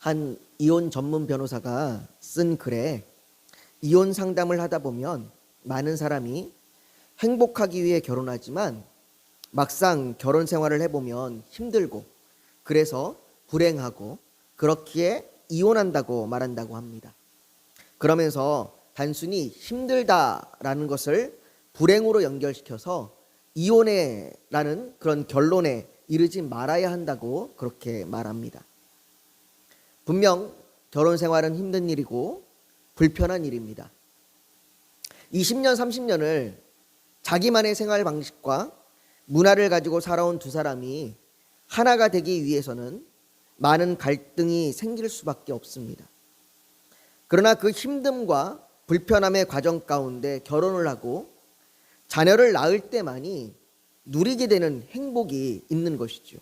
한 이혼 전문 변호사가 쓴 글에 이혼 상담을 하다 보면 많은 사람이 행복하기 위해 결혼하지만 막상 결혼 생활을 해보면 힘들고 그래서 불행하고 그렇기에 이혼한다고 말한다고 합니다. 그러면서 단순히 힘들다라는 것을 불행으로 연결시켜서 이혼해라는 그런 결론에 이르지 말아야 한다고 그렇게 말합니다. 분명 결혼 생활은 힘든 일이고 불편한 일입니다. 20년, 30년을 자기만의 생활 방식과 문화를 가지고 살아온 두 사람이 하나가 되기 위해서는 많은 갈등이 생길 수밖에 없습니다. 그러나 그 힘듦과 불편함의 과정 가운데 결혼을 하고 자녀를 낳을 때만이 누리게 되는 행복이 있는 것이죠.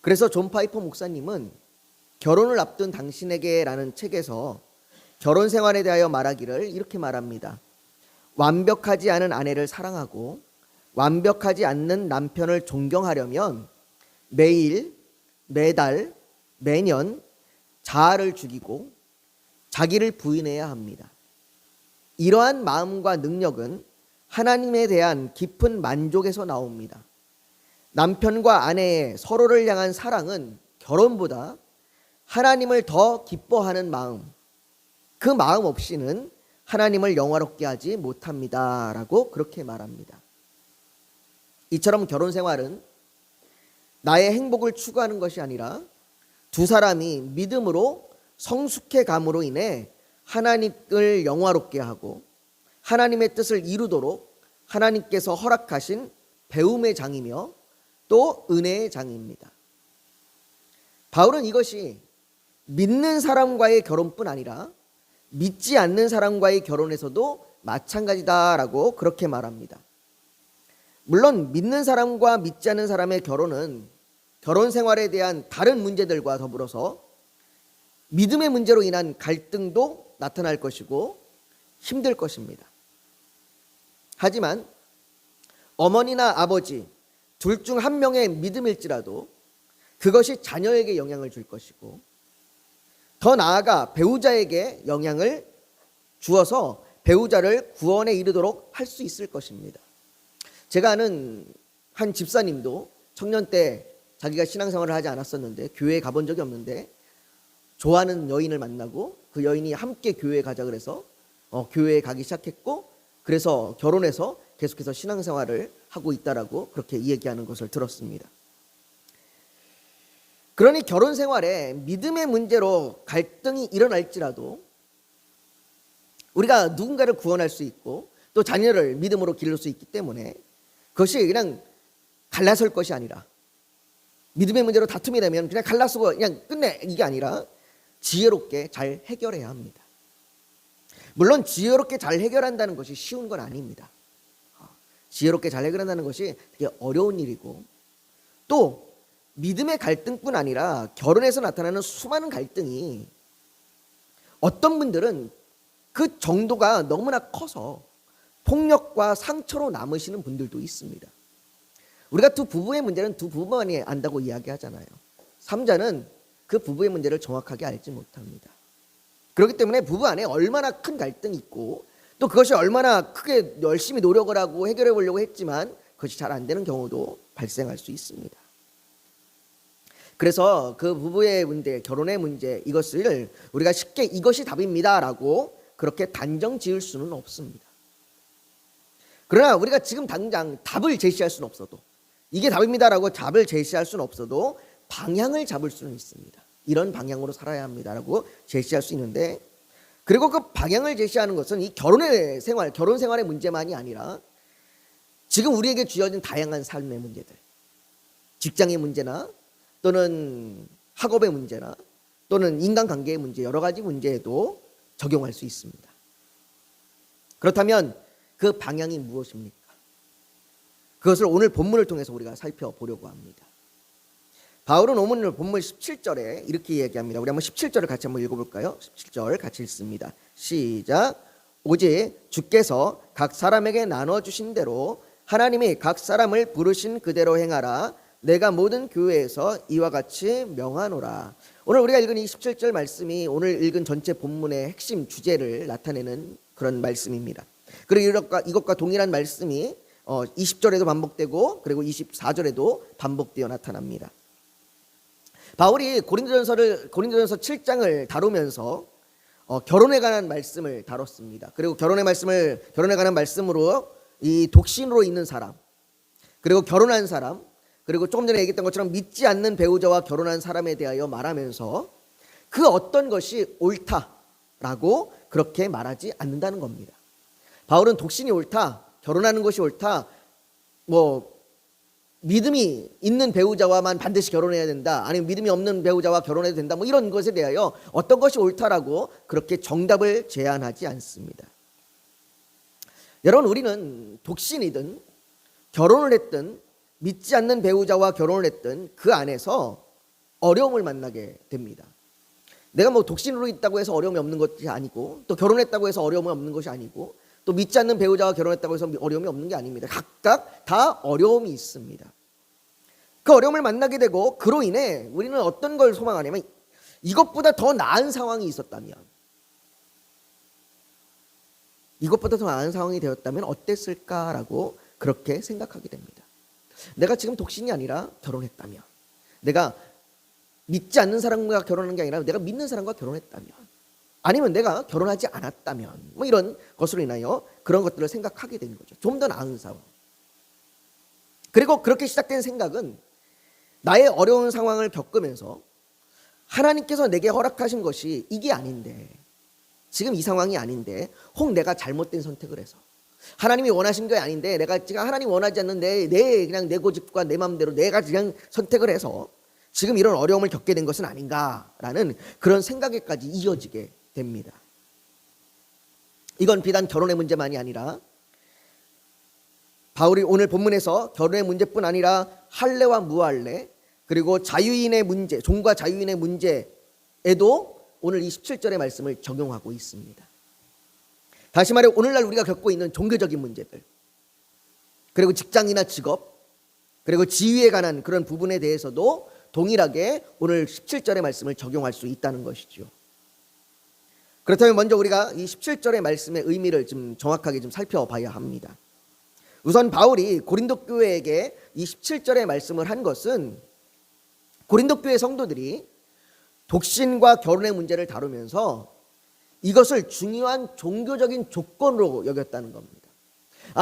그래서 존 파이퍼 목사님은 결혼을 앞둔 당신에게라는 책에서 결혼 생활에 대하여 말하기를 이렇게 말합니다. 완벽하지 않은 아내를 사랑하고 완벽하지 않는 남편을 존경하려면 매일, 매달, 매년 자아를 죽이고 자기를 부인해야 합니다. 이러한 마음과 능력은 하나님에 대한 깊은 만족에서 나옵니다. 남편과 아내의 서로를 향한 사랑은 결혼보다 하나님을 더 기뻐하는 마음, 그 마음 없이는 하나님을 영화롭게 하지 못합니다. 라고 그렇게 말합니다. 이처럼 결혼 생활은 나의 행복을 추구하는 것이 아니라 두 사람이 믿음으로 성숙해 감으로 인해 하나님을 영화롭게 하고 하나님의 뜻을 이루도록 하나님께서 허락하신 배움의 장이며 또 은혜의 장입니다. 바울은 이것이 믿는 사람과의 결혼뿐 아니라 믿지 않는 사람과의 결혼에서도 마찬가지다라고 그렇게 말합니다. 물론 믿는 사람과 믿지 않는 사람의 결혼은 결혼 생활에 대한 다른 문제들과 더불어서 믿음의 문제로 인한 갈등도 나타날 것이고 힘들 것입니다. 하지만 어머니나 아버지 둘 중 한 명의 믿음일지라도 그것이 자녀에게 영향을 줄 것이고 더 나아가 배우자에게 영향을 주어서 배우자를 구원에 이르도록 할 수 있을 것입니다. 제가 아는 한 집사님도 청년 때 자기가 신앙생활을 하지 않았었는데 교회에 가본 적이 없는데 좋아하는 여인을 만나고 그 여인이 함께 교회에 가자 그래서 교회에 가기 시작했고 그래서 결혼해서 계속해서 신앙생활을 하고 있다라고 그렇게 이야기하는 것을 들었습니다. 그러니 결혼 생활에 믿음의 문제로 갈등이 일어날지라도 우리가 누군가를 구원할 수 있고 또 자녀를 믿음으로 기를 수 있기 때문에 그것이 그냥 갈라설 것이 아니라 믿음의 문제로 다툼이 되면 그냥 갈라서고 그냥 끝내 이게 아니라 지혜롭게 잘 해결해야 합니다. 물론 지혜롭게 잘 해결한다는 것이 쉬운 건 아닙니다. 지혜롭게 잘 해결한다는 것이 되게 어려운 일이고 또 믿음의 갈등뿐 아니라 결혼에서 나타나는 수많은 갈등이 어떤 분들은 그 정도가 너무나 커서 폭력과 상처로 남으시는 분들도 있습니다. 우리가 두 부부의 문제는 두 부부만이 안다고 이야기하잖아요. 삼자는 그 부부의 문제를 정확하게 알지 못합니다. 그렇기 때문에 부부 안에 얼마나 큰 갈등이 있고 또 그것이 얼마나 크게 열심히 노력을 하고 해결해 보려고 했지만 그것이 잘 안 되는 경우도 발생할 수 있습니다. 그래서 그 부부의 문제, 결혼의 문제 이것을 우리가 쉽게 이것이 답입니다라고 그렇게 단정 지을 수는 없습니다. 그러나 우리가 지금 당장 답을 제시할 수는 없어도 이게 답입니다라고 답을 제시할 수는 없어도 방향을 잡을 수는 있습니다. 이런 방향으로 살아야 합니다라고 제시할 수 있는데 그리고 그 방향을 제시하는 것은 이 결혼 생활의 문제만이 아니라 지금 우리에게 주어진 다양한 삶의 문제들, 직장의 문제나 또는 학업의 문제나 또는 인간관계의 문제 여러 가지 문제에도 적용할 수 있습니다. 그렇다면 그 방향이 무엇입니까? 그것을 오늘 본문을 통해서 우리가 살펴보려고 합니다. 바울은 오늘 본문 17절에 이렇게 얘기합니다. 우리 한번 17절을 같이 한번 읽어볼까요? 17절 같이 읽습니다. 시작. 오직 주께서 각 사람에게 나눠주신 대로 하나님이 각 사람을 부르신 그대로 행하라. 내가 모든 교회에서 이와 같이 명하노라. 오늘 우리가 읽은 이 17절 말씀이 오늘 읽은 전체 본문의 핵심 주제를 나타내는 그런 말씀입니다. 그리고 이것과 동일한 말씀이 20절에도 반복되고 그리고 24절에도 반복되어 나타납니다. 바울이 고린도전서 7장을 다루면서 결혼에 관한 말씀을 다뤘습니다. 그리고 결혼에 관한 말씀으로 이 독신으로 있는 사람, 그리고 결혼한 사람, 그리고 조금 전에 얘기했던 것처럼 믿지 않는 배우자와 결혼한 사람에 대하여 말하면서 그 어떤 것이 옳다라고 그렇게 말하지 않는다는 겁니다. 바울은 독신이 옳다, 결혼하는 것이 옳다, 믿음이 있는 배우자와만 반드시 결혼해야 된다, 아니면 믿음이 없는 배우자와 결혼해도 된다, 이런 것에 대하여 어떤 것이 옳다라고 그렇게 정답을 제안하지 않습니다. 여러분, 우리는 독신이든 결혼을 했든 믿지 않는 배우자와 결혼을 했든 그 안에서 어려움을 만나게 됩니다. 내가 독신으로 있다고 해서 어려움이 없는 것이 아니고, 또 결혼했다고 해서 어려움이 없는 것이 아니고, 또 믿지 않는 배우자와 결혼했다고 해서 어려움이 없는 게 아닙니다. 각각 다 어려움이 있습니다. 그 어려움을 만나게 되고 그로 인해 우리는 어떤 걸 소망하냐면 이것보다 더 나은 상황이 있었다면, 이것보다 더 나은 상황이 되었다면 어땠을까라고 그렇게 생각하게 됩니다. 내가 지금 독신이 아니라 결혼했다면, 내가 믿지 않는 사람과 결혼한 게 아니라 내가 믿는 사람과 결혼했다면, 아니면 내가 결혼하지 않았다면, 이런 것으로 인하여 그런 것들을 생각하게 되는 거죠. 좀 더 나은 상황. 그리고 그렇게 시작된 생각은 나의 어려운 상황을 겪으면서 하나님께서 내게 허락하신 것이 이게 아닌데, 지금 이 상황이 아닌데, 혹 내가 잘못된 선택을 해서 하나님이 원하신 게 아닌데 내가 지금 하나님 원하지 않는데 그냥 내 고집과 내 마음대로 내가 그냥 선택을 해서 지금 이런 어려움을 겪게 된 것은 아닌가라는 그런 생각에까지 이어지게 됩니다. 이건 비단 결혼의 문제만이 아니라 바울이 오늘 본문에서 결혼의 문제뿐 아니라 할례와 무할례, 그리고 자유인의 문제, 종과 자유인의 문제에도 오늘 이 17절의 말씀을 적용하고 있습니다. 다시 말해 오늘날 우리가 겪고 있는 종교적인 문제들, 그리고 직장이나 직업, 그리고 지위에 관한 그런 부분에 대해서도 동일하게 오늘 17절의 말씀을 적용할 수 있다는 것이죠. 그렇다면 먼저 우리가 이 17절의 말씀의 의미를 좀 정확하게 좀 살펴봐야 합니다. 우선 바울이 고린도 교회에게 이 17절의 말씀을 한 것은 고린도 교회 성도들이 독신과 결혼의 문제를 다루면서 이것을 중요한 종교적인 조건으로 여겼다는 겁니다.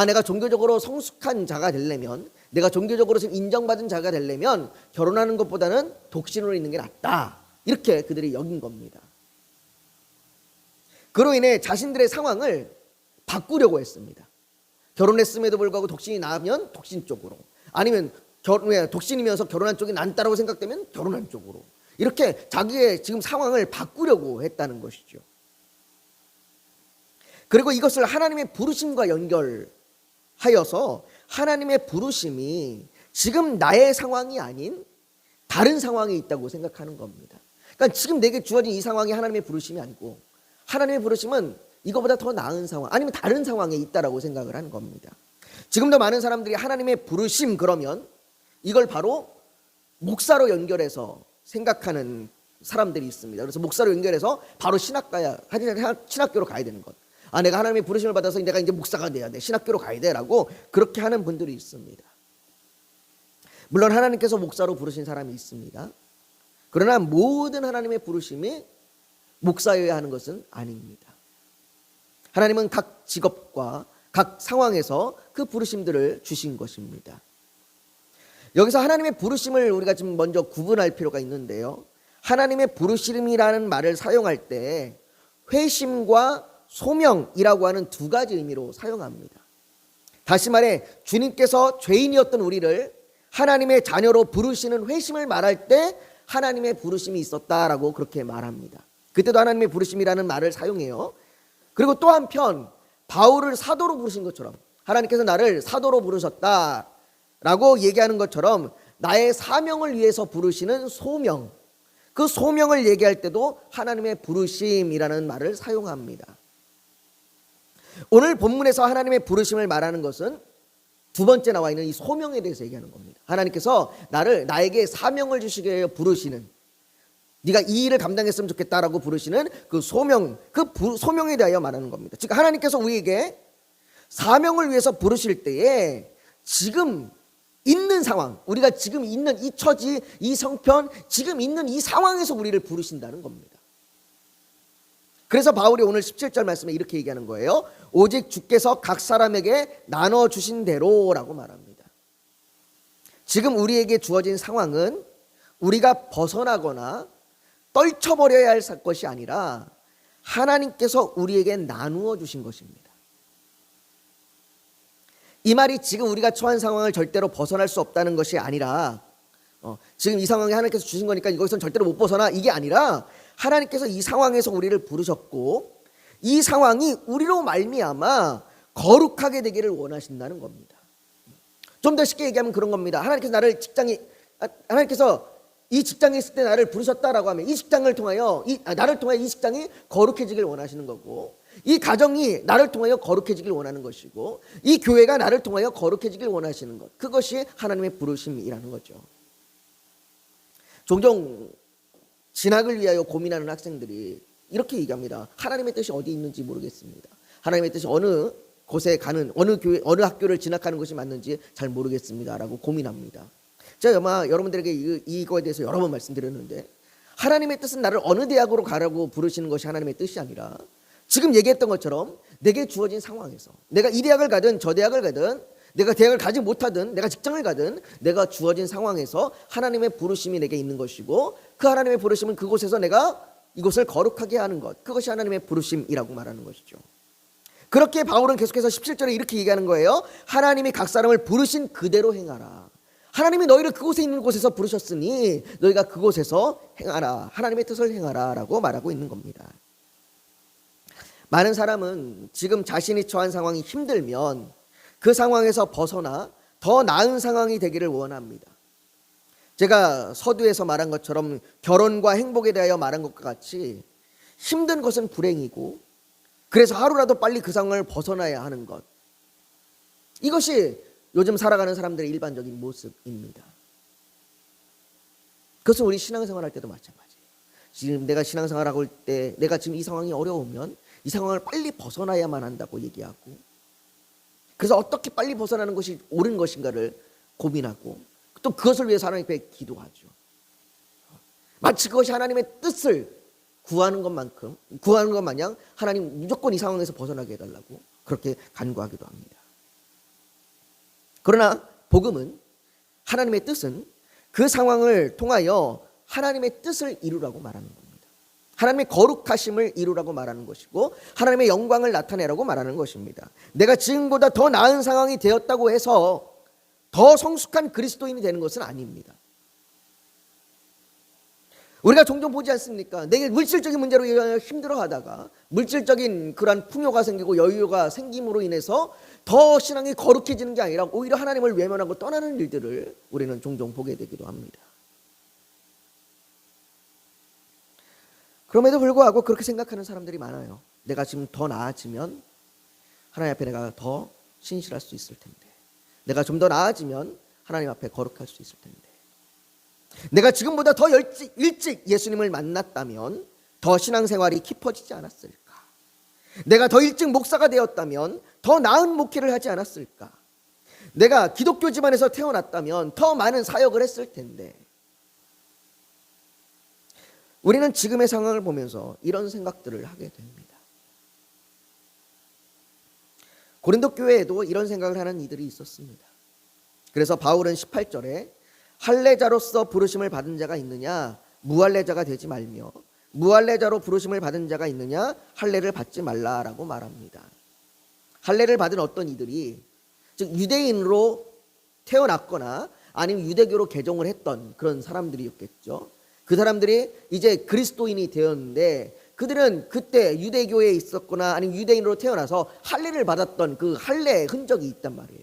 내가 종교적으로 성숙한 자가 되려면, 내가 종교적으로 인정받은 자가 되려면 결혼하는 것보다는 독신으로 있는 게 낫다, 이렇게 그들이 여긴 겁니다. 그로 인해 자신들의 상황을 바꾸려고 했습니다. 결혼했음에도 불구하고 독신이 나면 독신 쪽으로, 아니면 독신이면서 결혼한 쪽이 낫다라고 생각되면 결혼한 쪽으로, 이렇게 자기의 지금 상황을 바꾸려고 했다는 것이죠. 그리고 이것을 하나님의 부르심과 연결하여서 하나님의 부르심이 지금 나의 상황이 아닌 다른 상황에 있다고 생각하는 겁니다. 그러니까 지금 내게 주어진 이 상황이 하나님의 부르심이 아니고, 하나님의 부르심은 이거보다 더 나은 상황, 아니면 다른 상황에 있다라고 생각을 하는 겁니다. 지금도 많은 사람들이 하나님의 부르심 그러면 이걸 바로 목사로 연결해서 생각하는 사람들이 있습니다. 그래서 목사로 연결해서 바로 신학교로 가야 되는 것. 내가 하나님의 부르심을 받아서 내가 이제 목사가 돼야 돼, 신학교로 가야 돼라고 그렇게 하는 분들이 있습니다. 물론 하나님께서 목사로 부르신 사람이 있습니다. 그러나 모든 하나님의 부르심이 목사여야 하는 것은 아닙니다. 하나님은 각 직업과 각 상황에서 그 부르심들을 주신 것입니다. 여기서 하나님의 부르심을 우리가 좀 먼저 구분할 필요가 있는데요, 하나님의 부르심이라는 말을 사용할 때 회심과 소명이라고 하는 두 가지 의미로 사용합니다. 다시 말해 주님께서 죄인이었던 우리를 하나님의 자녀로 부르시는 회심을 말할 때 하나님의 부르심이 있었다라고 그렇게 말합니다. 그때도 하나님의 부르심이라는 말을 사용해요. 그리고 또 한편 바울을 사도로 부르신 것처럼, 하나님께서 나를 사도로 부르셨다라고 얘기하는 것처럼 나의 사명을 위해서 부르시는 소명, 그 소명을 얘기할 때도 하나님의 부르심이라는 말을 사용합니다. 오늘 본문에서 하나님의 부르심을 말하는 것은 두 번째 나와 있는 이 소명에 대해서 얘기하는 겁니다. 하나님께서 나에게 사명을 주시기 위해 부르시는, 네가 이 일을 감당했으면 좋겠다라고 부르시는 그 소명, 소명에 대하여 말하는 겁니다. 즉 하나님께서 우리에게 사명을 위해서 부르실 때에 지금 있는 상황, 우리가 지금 있는 이 처지, 이 성편, 지금 있는 이 상황에서 우리를 부르신다는 겁니다. 그래서 바울이 오늘 17절 말씀에 이렇게 얘기하는 거예요. 오직 주께서 각 사람에게 나눠주신 대로라고 말합니다. 지금 우리에게 주어진 상황은 우리가 벗어나거나 떨쳐버려야 할 것이 아니라 하나님께서 우리에게 나누어 주신 것입니다. 이 말이 지금 우리가 처한 상황을 절대로 벗어날 수 없다는 것이 아니라 지금 이 상황에 하나님께서 주신 거니까 이것은 절대로 못 벗어나, 이게 아니라 하나님께서 이 상황에서 우리를 부르셨고 이 상황이 우리로 말미암아 거룩하게 되기를 원하신다는 겁니다. 좀 더 쉽게 얘기하면 그런 겁니다. 하나님께서 이 직장에 있을 때 나를 부르셨다라고 하면 이 직장을 통하여 나를 통하여 이 직장이 거룩해지길 원하시는 거고, 이 가정이 나를 통하여 거룩해지길 원하는 것이고, 이 교회가 나를 통하여 거룩해지길 원하시는 것, 그것이 하나님의 부르심이라는 거죠. 종종 진학을 위하여 고민하는 학생들이 이렇게 얘기합니다. 하나님의 뜻이 어디 있는지 모르겠습니다. 하나님의 뜻이 어느 곳에 가는, 어느 교회, 어느 학교를 진학하는 것이 맞는지 잘 모르겠습니다라고 고민합니다. 제가 아마 여러분들에게 이거에 대해서 여러 번 말씀드렸는데, 하나님의 뜻은 나를 어느 대학으로 가라고 부르시는 것이 하나님의 뜻이 아니라 지금 얘기했던 것처럼 내게 주어진 상황에서 내가 이 대학을 가든 저 대학을 가든, 내가 대학을 가지 못하든 내가 직장을 가든, 내가 주어진 상황에서 하나님의 부르심이 내게 있는 것이고, 그 하나님의 부르심은 그곳에서 내가 이곳을 거룩하게 하는 것, 그것이 하나님의 부르심이라고 말하는 것이죠. 그렇게 바울은 계속해서 17절에 이렇게 얘기하는 거예요. 하나님이 각 사람을 부르신 그대로 행하라. 하나님이 너희를 그곳에 있는 곳에서 부르셨으니 너희가 그곳에서 행하라, 하나님의 뜻을 행하라 라고 말하고 있는 겁니다. 많은 사람은 지금 자신이 처한 상황이 힘들면 그 상황에서 벗어나 더 나은 상황이 되기를 원합니다. 제가 서두에서 말한 것처럼 결혼과 행복에 대하여 말한 것과 같이 힘든 것은 불행이고, 그래서 하루라도 빨리 그 상황을 벗어나야 하는 것, 이것이 요즘 살아가는 사람들의 일반적인 모습입니다. 그것은 우리 신앙생활 할 때도 마찬가지예요. 지금 내가 신앙생활하고 할 때 내가 지금 이 상황이 어려우면 이 상황을 빨리 벗어나야만 한다고 얘기하고, 그래서 어떻게 빨리 벗어나는 것이 옳은 것인가를 고민하고 또 그것을 위해서 하나님 앞에 기도하죠. 마치 그것이 하나님의 뜻을 구하는 것 마냥 하나님 무조건 이 상황에서 벗어나게 해달라고 그렇게 간구하기도 합니다. 그러나 복음은, 하나님의 뜻은 그 상황을 통하여 하나님의 뜻을 이루라고 말하는 겁니다. 하나님의 거룩하심을 이루라고 말하는 것이고, 하나님의 영광을 나타내라고 말하는 것입니다. 내가 지금보다 더 나은 상황이 되었다고 해서 더 성숙한 그리스도인이 되는 것은 아닙니다. 우리가 종종 보지 않습니까? 내게 물질적인 문제로 힘들어하다가 물질적인 그러한 풍요가 생기고 여유가 생김으로 인해서 더 신앙이 거룩해지는 게 아니라 오히려 하나님을 외면하고 떠나는 일들을 우리는 종종 보게 되기도 합니다. 그럼에도 불구하고 그렇게 생각하는 사람들이 많아요. 내가 지금 더 나아지면 하나님 앞에 내가 더 신실할 수 있을 텐데, 내가 좀 더 나아지면 하나님 앞에 거룩할 수 있을 텐데, 내가 지금보다 더 일찍 예수님을 만났다면 더 신앙생활이 깊어지지 않았을까? 내가 더 일찍 목사가 되었다면 더 나은 목회를 하지 않았을까? 내가 기독교 집안에서 태어났다면 더 많은 사역을 했을 텐데. 우리는 지금의 상황을 보면서 이런 생각들을 하게 됩니다. 고린도 교회에도 이런 생각을 하는 이들이 있었습니다. 그래서 바울은 18절에 할례자로서 부르심을 받은 자가 있느냐 무할례자가 되지 말며, 무할례자로 부르심을 받은 자가 있느냐 할례를 받지 말라라고 말합니다. 할례를 받은 어떤 이들이, 즉 유대인으로 태어났거나 아니면 유대교로 개종을 했던 그런 사람들이었겠죠. 그 사람들이 이제 그리스도인이 되었는데, 그들은 그때 유대교에 있었거나 아니면 유대인으로 태어나서 할례를 받았던 그 할례의 흔적이 있단 말이에요.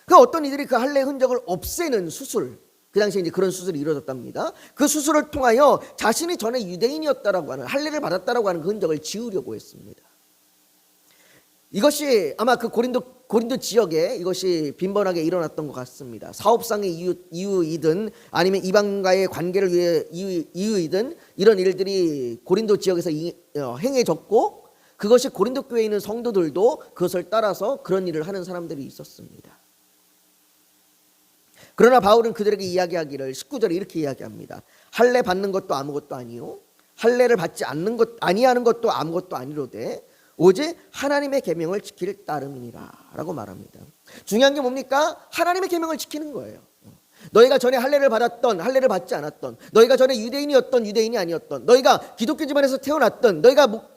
그 어떤 이들이 그 할례의 흔적을 없애는 수술, 그 당시에 이제 그런 수술이 이루어졌답니다. 그 수술을 통하여 자신이 전에 유대인이었다라고 하는, 할례를 받았다라고 하는 그 흔적을 지우려고 했습니다. 이것이 아마 그 고린도 고린도 지역에 이것이 빈번하게 일어났던 것 같습니다. 사업상의 이유이든 아니면 이방과의 관계를 위해 이유이든 이런 일들이 고린도 지역에서 행해졌고, 그것이 고린도 교회에 있는 성도들도 그것을 따라서 그런 일을 하는 사람들이 있었습니다. 그러나 바울은 그들에게 이야기하기를 19절에 이렇게 이야기합니다. 할례 받는 것도 아무것도 아니요 할례를 받지 않는 것 아니하는 것도 아무것도 아니로되 오직 하나님의 계명을 지킬 따름이니라라고 말합니다. 중요한 게 뭡니까? 하나님의 계명을 지키는 거예요. 너희가 전에 할례를 받았던 할례를 받지 않았던, 너희가 전에 유대인이었던 유대인이 아니었던, 너희가 기독교 집안에서 태어났던, 너희가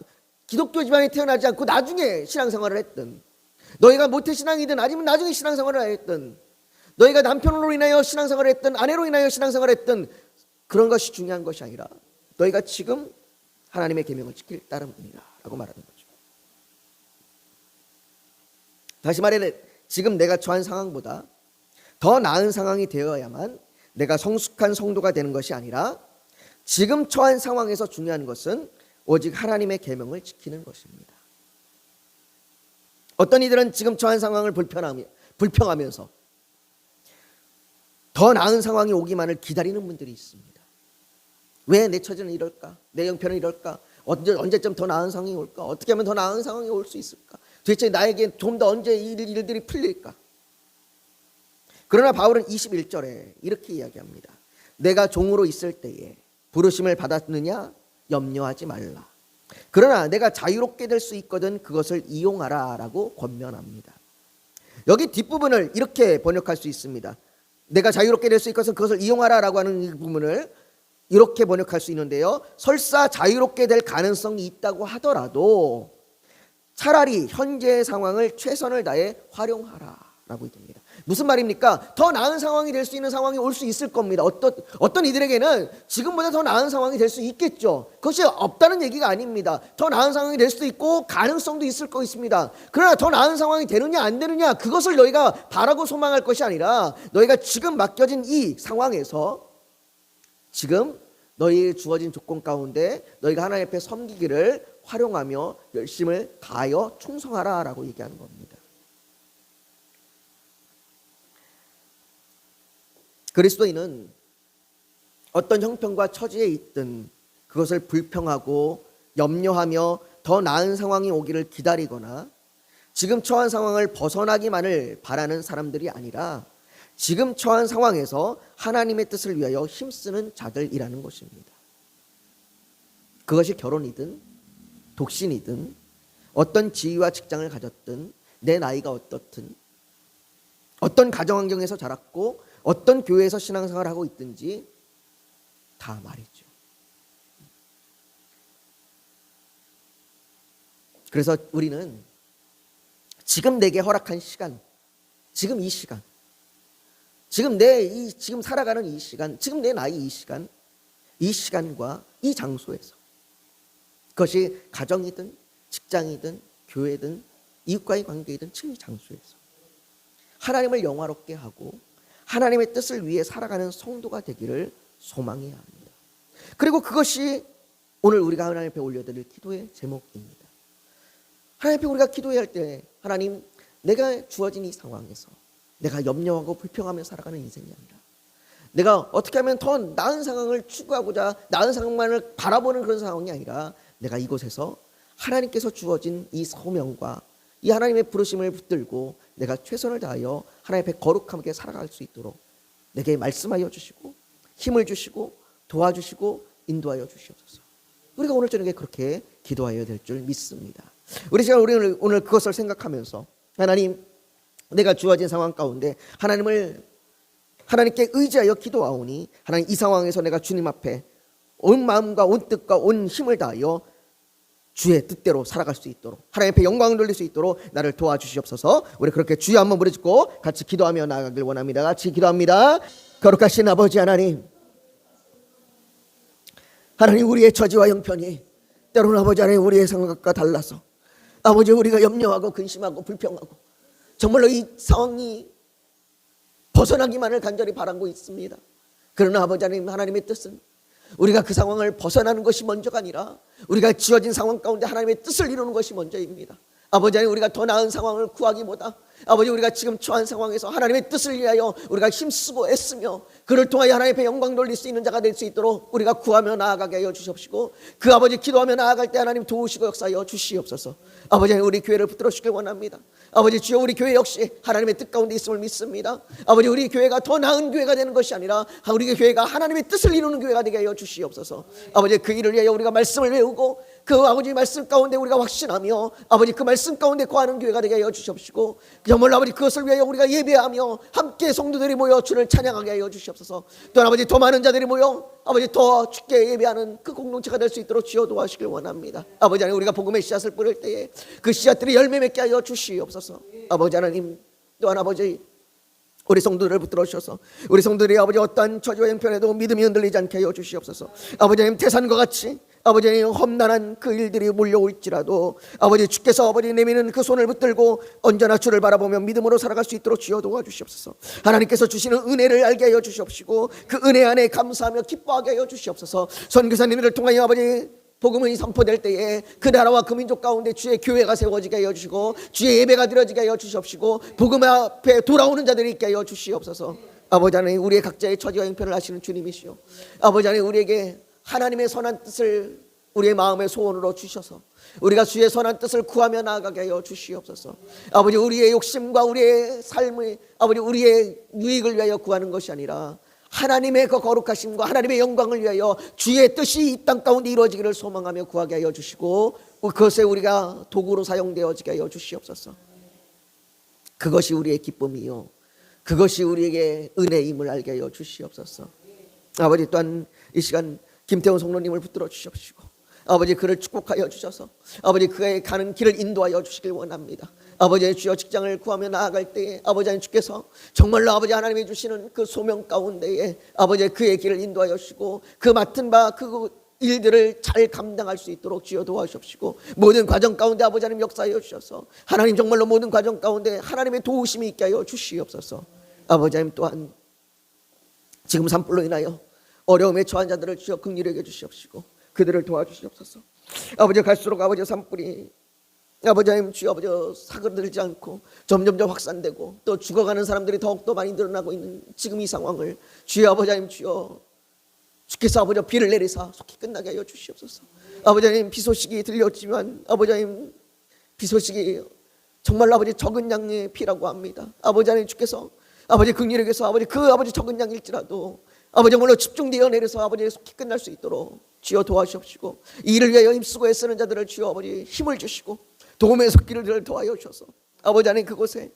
기독교 집안에 태어나지 않고 나중에 신앙생활을 했던, 너희가 모태신앙이든 아니면 나중에 신앙생활을 했던, 너희가 남편으로 인하여 신앙생활을 했던 아내로 인하여 신앙생활을 했던, 그런 것이 중요한 것이 아니라 너희가 지금 하나님의 계명을 지킬 따름이니라 라고 말하는 거죠. 다시 말해, 지금 내가 처한 상황보다 더 나은 상황이 되어야만 내가 성숙한 성도가 되는 것이 아니라 지금 처한 상황에서 중요한 것은 오직 하나님의 계명을 지키는 것입니다. 어떤 이들은 지금 처한 상황을 불평하면서 더 나은 상황이 오기만을 기다리는 분들이 있습니다. 왜 내 처지는 이럴까? 내 형편은 이럴까? 언제쯤 더 나은 상황이 올까? 어떻게 하면 더 나은 상황이 올 수 있을까? 도대체 나에게 좀 더 언제 이 일들이 풀릴까? 그러나 바울은 21절에 이렇게 이야기합니다. 내가 종으로 있을 때에 부르심을 받았느냐? 염려하지 말라. 그러나 내가 자유롭게 될 수 있거든 그것을 이용하라 라고 권면합니다. 여기 뒷부분을 이렇게 번역할 수 있습니다. 내가 자유롭게 될 수 있거든 그것을 이용하라 라고 하는 이 부분을 이렇게 번역할 수 있는데요, 설사 자유롭게 될 가능성이 있다고 하더라도 차라리 현재의 상황을 최선을 다해 활용하라 라고 됩니다. 무슨 말입니까? 더 나은 상황이 될 수 있는 상황이 올 수 있을 겁니다. 어떤 이들에게는 지금보다 더 나은 상황이 될 수 있겠죠. 그것이 없다는 얘기가 아닙니다. 더 나은 상황이 될 수도 있고 가능성도 있을 거 있습니다. 그러나 더 나은 상황이 되느냐 안 되느냐, 그것을 너희가 바라고 소망할 것이 아니라 너희가 지금 맡겨진 이 상황에서 지금 너희에 주어진 조건 가운데 너희가 하나님 앞에 섬기기를 활용하며 열심을 다하여 충성하라 라고 얘기하는 겁니다. 그리스도인은 어떤 형편과 처지에 있든 그것을 불평하고 염려하며 더 나은 상황이 오기를 기다리거나 지금 처한 상황을 벗어나기만을 바라는 사람들이 아니라 지금 처한 상황에서 하나님의 뜻을 위하여 힘쓰는 자들이라는 것입니다. 그것이 결혼이든 독신이든 어떤 지위와 직장을 가졌든 내 나이가 어떻든 어떤 가정환경에서 자랐고 어떤 교회에서 신앙생활을 하고 있든지 다 말이죠. 그래서 우리는 지금 내게 허락한 시간, 지금 이 시간, 지금 살아가는 이 시간, 지금 내 나이 이 시간, 이 시간과 이 장소에서, 그것이 가정이든 직장이든 교회든 이웃과의 관계이든 지금 이 장소에서 하나님을 영화롭게 하고 하나님의 뜻을 위해 살아가는 성도가 되기를 소망해야 합니다. 그리고 그것이 오늘 우리가 하나님 앞에 올려드릴 기도의 제목입니다. 하나님 앞에 우리가 기도해야 할 때, 하나님, 내가 주어진 이 상황에서 내가 염려하고 불평하며 살아가는 인생이 아니라 내가 어떻게 하면 더 나은 상황을 추구하고자 나은 상황만을 바라보는 그런 상황이 아니라 내가 이곳에서 하나님께서 주어진 이 소명과 이 하나님의 부르심을 붙들고 내가 최선을 다하여 하나님 앞에 거룩하게 살아갈 수 있도록 내게 말씀하여 주시고 힘을 주시고 도와주시고 인도하여 주시옵소서. 우리가 오늘 저녁에 그렇게 기도하여야 될 줄 믿습니다. 우리는 오늘 그것을 생각하면서 하나님, 내가 주어진 상황 가운데 하나님께 의지하여 기도하오니 하나님, 이 상황에서 내가 주님 앞에 온 마음과 온 뜻과 온 힘을 다하여 주의 뜻대로 살아갈 수 있도록 하나님 앞에 영광을 돌릴 수 있도록 나를 도와주시옵소서. 우리 그렇게 주여 한번 부르짖고 같이 기도하며 나아가길 원합니다. 같이 기도합니다. 거룩하신 아버지 하나님, 우리의 처지와 형편이 때로는 아버지 하나님 우리의 생각과 달라서 아버지 우리가 염려하고 근심하고 불평하고 정말로 이 상황이 벗어나기만을 간절히 바라고 있습니다. 그러나 아버지 하나님, 하나님의 뜻은 우리가 그 상황을 벗어나는 것이 먼저가 아니라 우리가 지어진 상황 가운데 하나님의 뜻을 이루는 것이 먼저입니다. 아버지 하나님, 우리가 더 나은 상황을 구하기보다 아버지, 우리가 지금 처한 상황에서 하나님의 뜻을 위하여 우리가 힘쓰고 애쓰며 그를 통하여 하나님 앞에 영광 돌릴 수 있는 자가 될 수 있도록 우리가 구하며 나아가게 하여 주시옵시고, 그 아버지 기도하며 나아갈 때 하나님 도우시고 역사하여 주시옵소서. 아버지, 우리 교회를 붙들어 주길 원합니다. 아버지 주여, 우리 교회 역시 하나님의 뜻 가운데 있음을 믿습니다. 아버지, 우리 교회가 더 나은 교회가 되는 것이 아니라 우리 교회가 하나님의 뜻을 이루는 교회가 되게 하여 주시옵소서. 아버지, 그 일을 위하여 우리가 말씀을 외우고 그 아버지 말씀 가운데 우리가 확신하며 아버지 그 말씀 가운데 거하는 교회가 되게 하여 주시옵시고, 정말로 아버지 그것을 위하여 우리가 예배하며 함께 성도들이 모여 주를 찬양하게 하여 주시옵소서. 또 아버지 더 많은 자들이 모여 아버지 더 주께 예배하는 그 공동체가 될 수 있도록 주여 도와주시길 원합니다. 아버지 하나님, 우리가 복음의 씨앗을 뿌릴 때에 그 씨앗들이 열매 맺게 하여 주시옵소서. 아버지 하나님, 또한 아버지 우리 성도들을 붙들어 주셔서 우리 성도들이 아버지 어떠한 처지와 형편에도 믿음이 흔들리지 않게 하여 주시옵소서. 아버지 하나님, 태산과 같이 아버지 하나님 험난한 그 일들이 몰려올지라도 아버지 주께서 아버지 내미는 그 손을 붙들고 언제나 주를 바라보며 믿음으로 살아갈 수 있도록 주여 도와주시옵소서. 하나님께서 주시는 은혜를 알게 하여 주시옵시고 그 은혜 안에 감사하며 기뻐하게 하여 주시옵소서. 선교사님들을 통하여 아버지 복음이 선포될 때에 그 나라와 그 민족 가운데 주의 교회가 세워지게 하여 주시고 주의 예배가 드려지게 하여 주시옵시고 복음 앞에 돌아오는 자들이 있게 하여 주시옵소서. 아버지 하나님, 우리의 각자의 처지와 형편을 아시는 주님이시오. 아버지 하나님, 우리에게 하나님의 선한 뜻을 우리의 마음의 소원으로 주셔서 우리가 주의 선한 뜻을 구하며 나아가게 하여 주시옵소서. 아버지, 우리의 욕심과 우리의 삶의 아버지 우리의 유익을 위하여 구하는 것이 아니라 하나님의 그 거룩하심과 하나님의 영광을 위하여 주의 뜻이 이 땅 가운데 이루어지기를 소망하며 구하게 하여 주시고 그것에 우리가 도구로 사용되어지게 하여 주시옵소서. 그것이 우리의 기쁨이요 그것이 우리에게 은혜임을 알게 하여 주시옵소서. 아버지, 또한 이 시간 김태훈 성도님을 붙들어 주시옵시고 아버지 그를 축복하여 주셔서 아버지 그의 가는 길을 인도하여 주시길 원합니다. 아버지의 주여, 직장을 구하며 나아갈 때에 아버지 하나님 주께서 정말로 아버지 하나님이 주시는 그 소명 가운데에 아버지 그의 길을 인도하여 주시고 그 맡은 바 그 일들을 잘 감당할 수 있도록 주여 도와주시옵시고 모든 과정 가운데 아버지 하나님 역사하여 주셔서 하나님 정말로 모든 과정 가운데 하나님의 도우심이 있게 하여 주시옵소서. 아버지 하나님, 또한 지금 산불로 인하여 어려움에 처한 자들을 주여 긍휼히 여겨 주시옵시고 그들을 도와주시옵소서. 아버지, 갈수록 아버지 산불이 아버지 하나님 주여 아버지 사그러들지 않고 점점 확산되고 또 죽어가는 사람들이 더욱더 많이 늘어나고 있는 지금 이 상황을 주여 아버지 하나님 주여 주께서 아버지 비를 내리사 속히 끝나게 하여 주시옵소서. 아버지 하나님, 비 소식이 들렸지만 아버지 하나님 비 소식이 정말로 아버지 적은 양의 비라고 합니다. 아버지 하나님 주께서 아버지 긍휼히 여겨서 아버지 그 아버지 적은 양일지라도 아버지 정말로 집중되어 내려서 아버지 속히 끝날 수 있도록 주여 도와주시옵시고 이 일을 위하여 힘쓰고 애쓰는 자들을 주여 아버지 힘을 주시고 도움의 손길을 도와여 주셔서 아버지 하나님 그곳에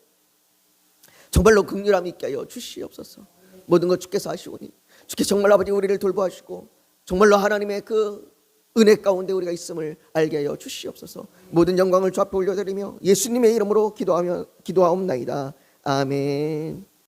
정말로 긍휼함 있게 하여 주시옵소서. 모든 것 주께서 하시오니 주께서 정말 아버지 우리를 돌보시고 정말로 하나님의 그 은혜 가운데 우리가 있음을 알게 하여 주시옵소서. 모든 영광을 주 앞에 올려드리며 예수님의 이름으로 기도하옵나이다. 아멘.